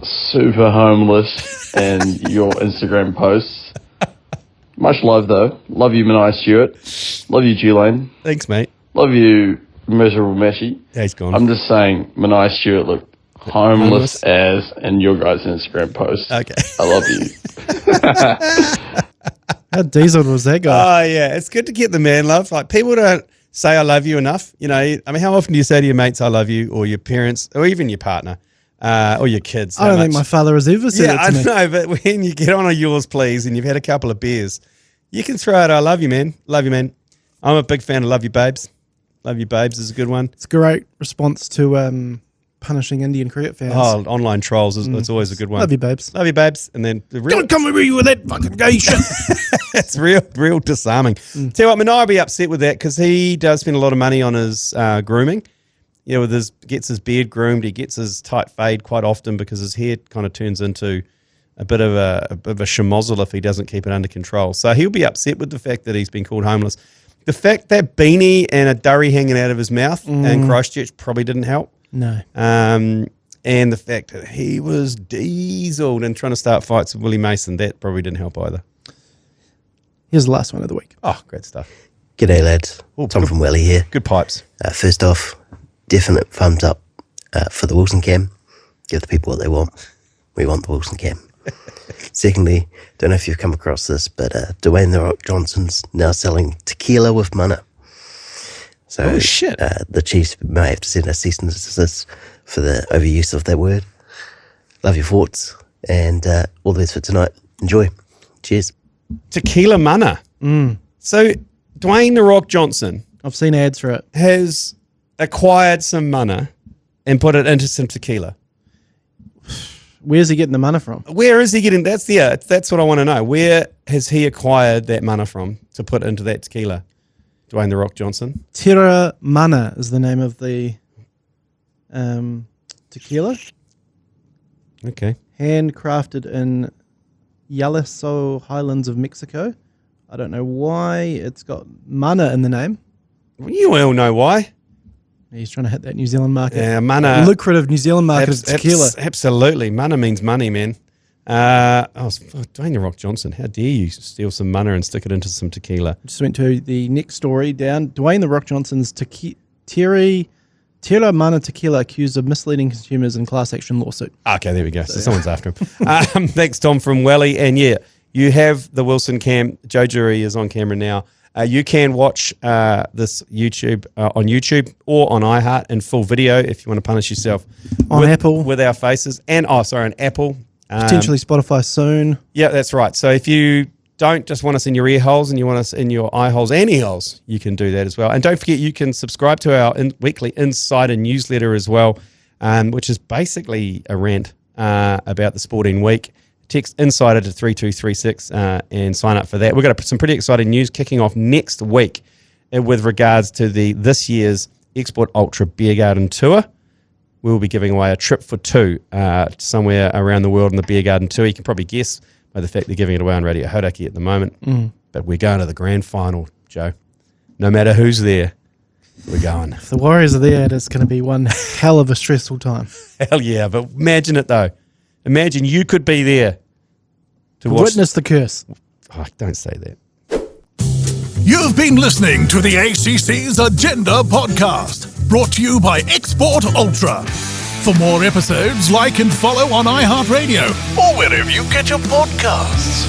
super homeless in your Instagram posts. Much love though. Love you, Manai Stewart. Love you, G Lane. Thanks, mate. Love you, Miserable Meshy. Yeah, he's gone. I'm just saying, Manai Stewart looked homeless as in your guys' Instagram posts. Okay. I love you. How diesel was that guy? Oh, yeah. It's good to get the man love. Like, people don't say I love you enough. How often do you say to your mates I love you, or your parents, or even your partner, or your kids? I don't think my father has ever said it to me. I know, but when you get on a yours please and you've had a couple of beers, you can throw out I love you, man. Love you, man. I'm a big fan of Love You Babes. Love You Babes is a good one. It's a great response to punishing Indian cricket fans. Oh, online trolls, it's always a good one. Love you, babes. Love you, babes. And then the real... Don't come with me with that fucking gay shit. It's real disarming. Tell you what, Manai will be upset with that because he does spend a lot of money on his grooming. Gets his beard groomed. He gets his tight fade quite often because his hair kind of turns into a bit of a schmozzle if he doesn't keep it under control. So he'll be upset with the fact that he's been called homeless. The fact that beanie and a durry hanging out of his mouth in Christchurch probably didn't help. No. And the fact that he was dieseled and trying to start fights with Willie Mason, that probably didn't help either. Here's the last one of the week. Oh, great stuff. G'day, lads. Tom from Welly here. Good pipes. First off, definite thumbs up for the Wilson cam. Give the people what they want. We want the Wilson cam. Secondly, don't know if you've come across this, but Dwayne The Rock Johnson's now selling tequila with mana. So shit. The Chiefs may have to send a cease and desist for the overuse of that word. Love your thoughts, and all the best for tonight. Enjoy. Cheers. Tequila mana. So Dwayne The Rock Johnson, I've seen ads for it, has acquired some mana and put it into some tequila. Where's he getting the mana from? Where is he getting? That's what I want to know. Where has he acquired that mana from to put into that tequila? Dwayne The Rock Johnson. Terra Mana is the name of the tequila. Okay. Handcrafted in Yaliso Highlands of Mexico. I don't know why it's got mana in the name. You all know why. He's trying to hit that New Zealand market. Yeah, mana. Lucrative New Zealand market of tequila. Absolutely. Mana means money, man. Dwayne The Rock Johnson, how dare you steal some mana and stick it into some tequila? Just went to the next story down. Dwayne The Rock Johnson's Terra Mana tequila accused of misleading consumers in class action lawsuit. Okay, there we go. So someone's after him. Thanks, Tom from Welly. And yeah, you have the Wilson cam. Joe Jury is on camera now. You can watch this YouTube on YouTube or on iHeart in full video if you want to punish yourself on Apple with our faces, and on Apple, potentially Spotify soon. Yeah, that's right. So if you don't just want us in your ear holes and you want us in your eye holes and ear holes, you can do that as well. And don't forget, you can subscribe to our weekly Insider newsletter as well, which is basically a rant about the sporting week. Text Insider to 3236 and sign up for that. We've got some pretty exciting news kicking off next week with regards to this year's Export Ultra Beer Garden Tour. We'll be giving away a trip for two somewhere around the world on the Beer Garden Tour. You can probably guess by the fact they're giving it away on Radio Hodaki at the moment. But we're going to the grand final, Joe. No matter who's there, we're going. If the Warriors are there, it's going to be one hell of a stressful time. Hell yeah, but imagine it though. Imagine you could be there to witness the curse. Oh, don't say that. You've been listening to the ACC's Agenda podcast, brought to you by Export Ultra. For more episodes, like and follow on iHeartRadio or wherever you get your podcasts.